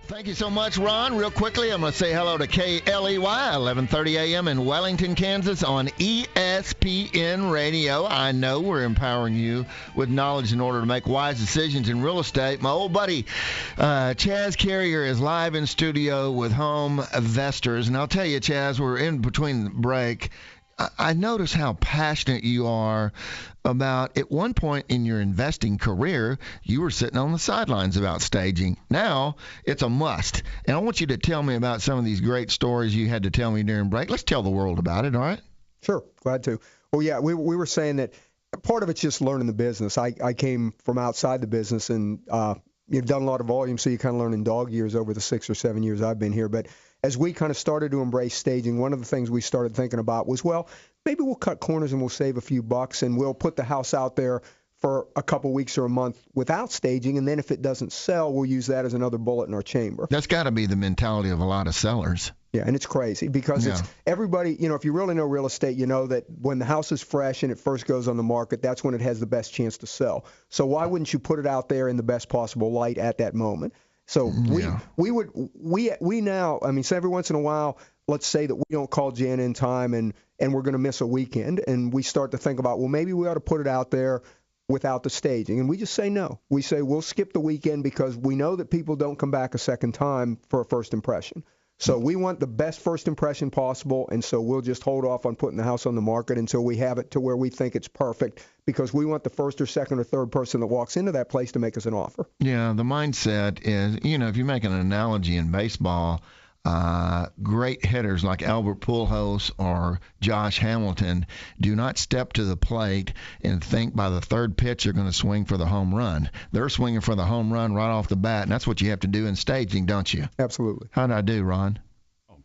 Thank you so much, Ron. Real quickly, I'm going to say hello to KLEY, 1130 a.m. in Wellington, Kansas on ESPN Radio. I know we're empowering you with knowledge in order to make wise decisions in real estate. My old buddy, Chaz Carrier, is live in studio with Home Investors. And I'll tell you, Chaz, we're in between the break. I notice how passionate you are about, at one point in your investing career, you were sitting on the sidelines about staging. Now, it's a must. And I want you to tell me about some of these great stories you had to tell me during break. Let's tell the world about it, all right? Sure, glad to. Well, yeah, we were saying that part of it's just learning the business. I came from outside the business, and you've done a lot of volume, so you kind of learn in dog years over the 6 or 7 years I've been here. But as we kind of started to embrace staging, one of the things we started thinking about was, well, maybe we'll cut corners and we'll save a few bucks, and we'll put the house out there for a couple weeks or a month without staging, and then if it doesn't sell, we'll use that as another bullet in our chamber. That's got to be the mentality of a lot of sellers. Yeah, and it's crazy because it's everybody, if you really know real estate, you know that when the house is fresh and it first goes on the market, that's when it has the best chance to sell. So why wouldn't you put it out there in the best possible light at that moment? So we now, so every once in a while, let's say that we don't call Jana in time and we're going to miss a weekend, and we start to think about, well, maybe we ought to put it out there without the staging. And we just say no. We say we'll skip the weekend because we know that people don't come back a second time for a first impression. So we want the best first impression possible, and so we'll just hold off on putting the house on the market until we have it to where we think it's perfect, because we want the first or second or third person that walks into that place to make us an offer. Yeah, the mindset is, if you make an analogy in baseball, great hitters like Albert Pujols or Josh Hamilton do not step to the plate and think by the third pitch they're going to swing for the home run. They're swinging for the home run right off the bat, and that's what you have to do in staging, don't you? Absolutely. How did I do, Ron?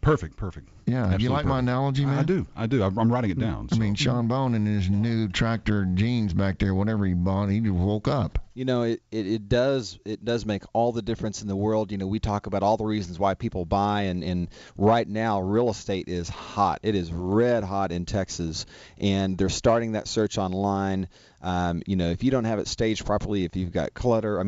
Perfect. Yeah, Absolutely you like my analogy, man? I do. I'm writing it down. I mean, Sean Bone in his new tractor jeans back there, whatever he bought, he just woke up. It does make all the difference in the world. We talk about all the reasons why people buy, and right now real estate is hot. It is red hot in Texas, and they're starting that search online. If you don't have it staged properly, if you've got clutter.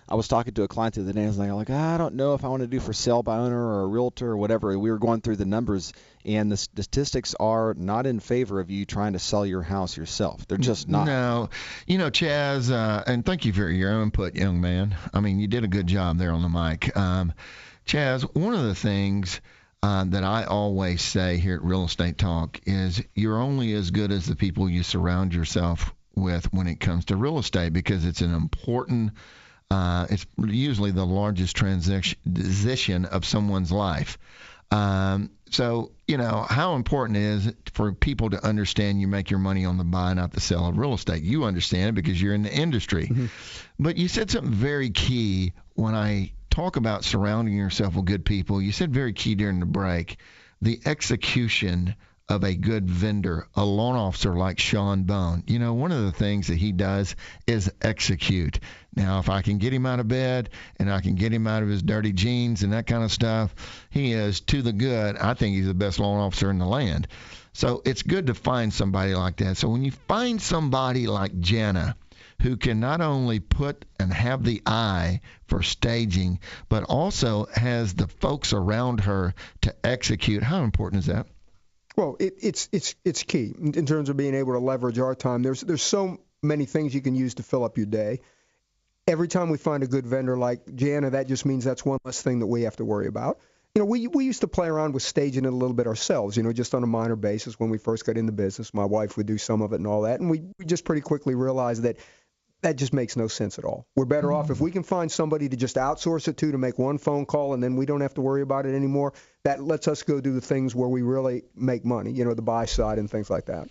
I was talking to a client the other day. I was like, I don't know if I want to do for sale by owner or a realtor or whatever. We were going through the numbers, and the statistics are not in favor of you trying to sell your house yourself. They're just not. No. Chaz, and thank you for your input, young man. You did a good job there on the mic. Chaz, one of the things that I always say here at Real Estate Talk is you're only as good as the people you surround yourself with when it comes to real estate, because it's an important, it's usually the largest transition of someone's life. So, how important is it for people to understand you make your money on the buy, not the sell of real estate? You understand it because you're in the industry. Mm-hmm. But you said something very key when I talk about surrounding yourself with good people. You said very key during the break, the execution of a good vendor, a loan officer like Sean Bone. One of the things that he does is execute. Now, if I can get him out of bed and I can get him out of his dirty jeans and that kind of stuff, he is to the good. I think he's the best loan officer in the land. So it's good to find somebody like that. So when you find somebody like Jana, who can not only put and have the eye for staging, but also has the folks around her to execute, how important is that? Well, it's key in terms of being able to leverage our time. There's so many things you can use to fill up your day. Every time we find a good vendor like Jana, that just means that's one less thing that we have to worry about. We used to play around with staging it a little bit ourselves, just on a minor basis when we first got in the business. My wife would do some of it and all that, and we just pretty quickly realized that just makes no sense at all. We're better off if we can find somebody to just outsource it to make one phone call, and then we don't have to worry about it anymore. That lets us go do the things where we really make money, the buy side and things like that.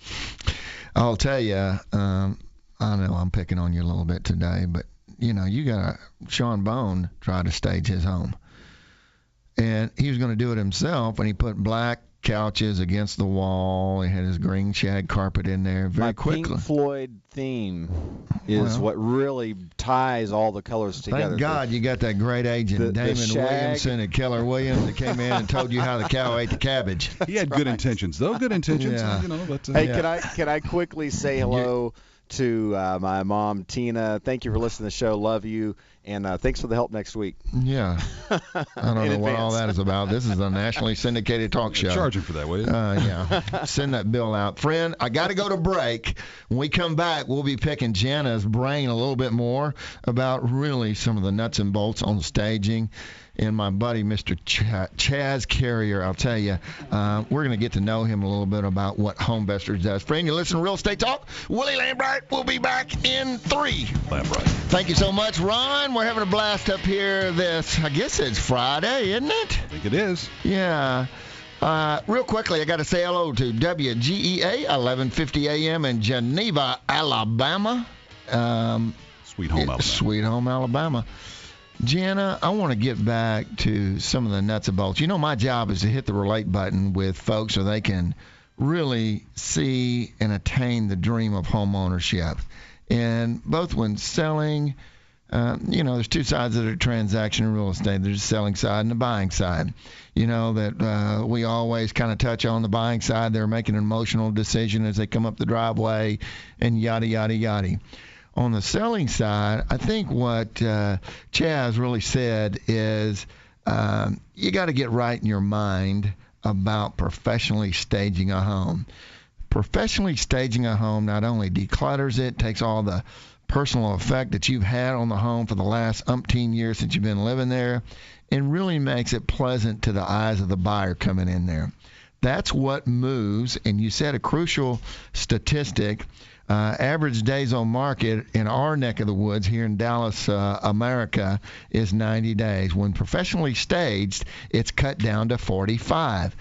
I'll tell you, I know I'm picking on you a little bit today, but, you got Sean Bone try to stage his home. And he was going to do it himself, and he put black couches against the wall. He had his green shag carpet in there very quickly. My Pink Floyd theme is what really ties all the colors together. Thank God you got that great agent, Damon Williamson at Keller Williams, that came in and told you how the cow ate the cabbage. He had good intentions, though. Good intentions. Yeah. But, hey, can I quickly say hello to my mom, Tina? Thank you for listening to the show. Love you. And thanks for the help next week. Yeah. I don't know what all that is about. This is a nationally syndicated talk show. Charging for that, will you? Yeah. Send that bill out. Friend, I got to go to break. When we come back, we'll be picking Jana's brain a little bit more about really some of the nuts and bolts on staging. And my buddy, Mr. Chaz Carrier, I'll tell you, we're going to get to know him a little bit about what Homevestors does. Friend, you listen to Real Estate Talk. Willie Lambright will be back in 3. Lambright. Thank you so much, Ron. We're having a blast up here I guess it's Friday, isn't it? I think it is. Yeah. Real quickly, I got to say hello to WGEA, 1150 AM in Geneva, Alabama. Sweet home Alabama. Sweet home Alabama. Jana, I want to get back to some of the nuts and bolts. You know, my job is to hit the relate button with folks so they can really see and attain the dream of home ownership. And both when selling, there's two sides of the transaction in real estate. There's the selling side and the buying side. You know, that we always kind of touch on the buying side. They're making an emotional decision as they come up the driveway and yada, yada, yada. On the selling side, I think what Chaz really said is you got to get right in your mind about professionally staging a home. Professionally staging a home not only declutters it, takes all the personal effect that you've had on the home for the last umpteen years since you've been living there, and really makes it pleasant to the eyes of the buyer coming in there. That's what moves, and you said a crucial statistic. Average days on market in our neck of the woods here in Dallas, America, is 90 days. When professionally staged, it's cut down to 45.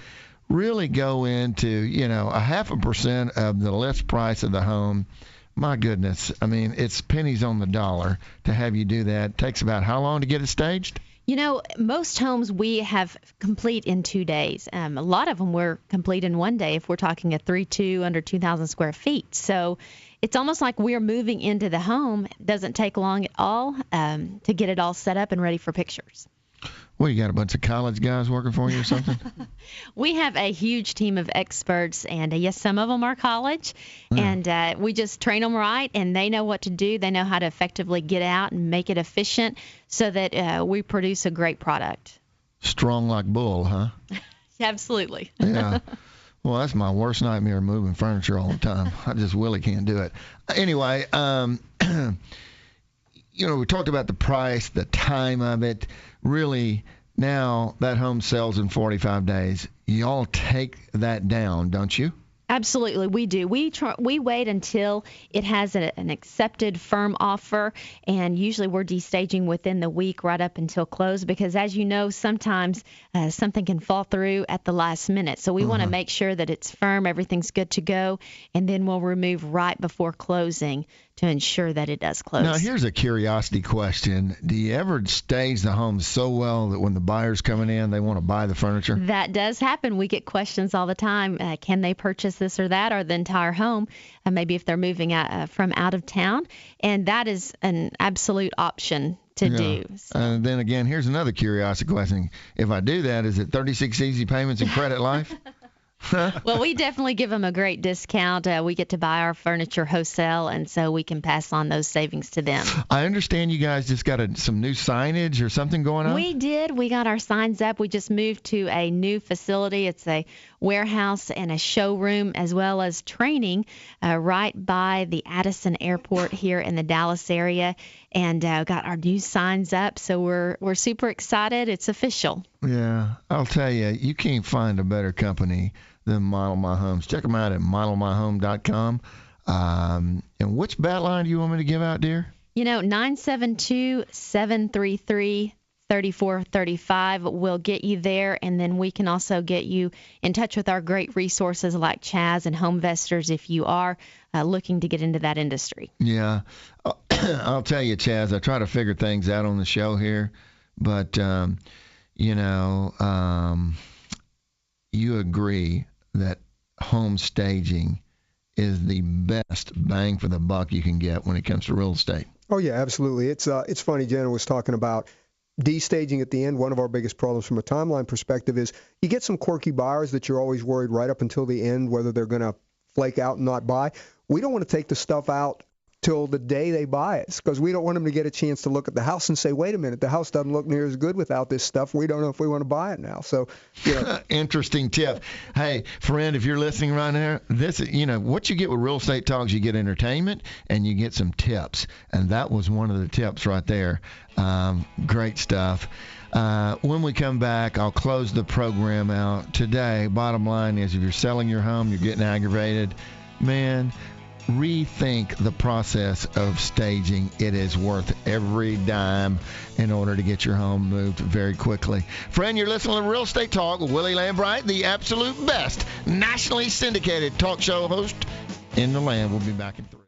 Really go into, 0.5% of the list price of the home. My goodness. I mean, it's pennies on the dollar to have you do that. It takes about how long to get it staged? You know, most homes we have complete in 2 days. A lot of them we're complete in 1 day if we're talking a 3-2 under 2,000 square feet. So it's almost like we're moving into the home. It doesn't take long at all to get it all set up and ready for pictures. Well, you got a bunch of college guys working for you or something? We have a huge team of experts, and yes, some of them are college, and we just train them right, and they know what to do. They know how to effectively get out and make it efficient so that we produce a great product. Strong like bull, huh? Absolutely. Yeah. Well, that's my worst nightmare, moving furniture all the time. I just really can't do it. Anyway, we talked about the price, the time of it. Really, now that home sells in 45 days. Y'all take that down, don't you? Absolutely, we do. We wait until it has an accepted firm offer, and usually we're destaging within the week right up until close because, as you know, sometimes something can fall through at the last minute. So we want to make sure that it's firm, everything's good to go, and then we'll remove right before closing to ensure that it does close. Now, here's a curiosity question. Do you ever stage the home so well that when the buyer's coming in, they want to buy the furniture? That does happen. We get questions all the time. Can they purchase this or that or the entire home, maybe if they're moving from out of town? And that is an absolute option to do. So. And then again, here's another curiosity question. If I do that, is it 36 easy payments and credit life? Well, we definitely give them a great discount. We get to buy our furniture wholesale, and so we can pass on those savings to them. I understand you guys just got some new signage or something going on? We did. We got our signs up. We just moved to a new facility. It's a warehouse and a showroom as well as training right by the Addison Airport here in the Dallas area, and got our new signs up. So we're super excited. It's official. Yeah, I'll tell you, you can't find a better company than Model My Homes. Check them out at modelmyhome.com. And which bat line do you want me to give out, dear? 972-733-3435 will get you there, and then we can also get you in touch with our great resources like Chaz and Homevestors if you are looking to get into that industry. Yeah. I'll tell you, Chaz, I try to figure things out on the show here, but, you agree that home staging is the best bang for the buck you can get when it comes to real estate. Oh, yeah, absolutely. It's funny, Jana was talking about destaging at the end. One of our biggest problems from a timeline perspective is you get some quirky buyers that you're always worried right up until the end whether they're going to flake out and not buy. We don't want to take the stuff out till the day they buy it, because we don't want them to get a chance to look at the house and say, wait a minute, the house doesn't look near as good without this stuff. We don't know if we want to buy it now. So, Interesting tip. Hey, friend, if you're listening right now, this is, what you get with Real Estate Talks, you get entertainment and you get some tips. And that was one of the tips right there. Great stuff. When we come back, I'll close the program out. Today, bottom line is, if you're selling your home, you're getting aggravated, man, rethink the process of staging. It is worth every dime in order to get your home moved very quickly. Friend, you're listening to Real Estate Talk with Willie Lambright, the absolute best nationally syndicated talk show host in the land. We'll be back in 3.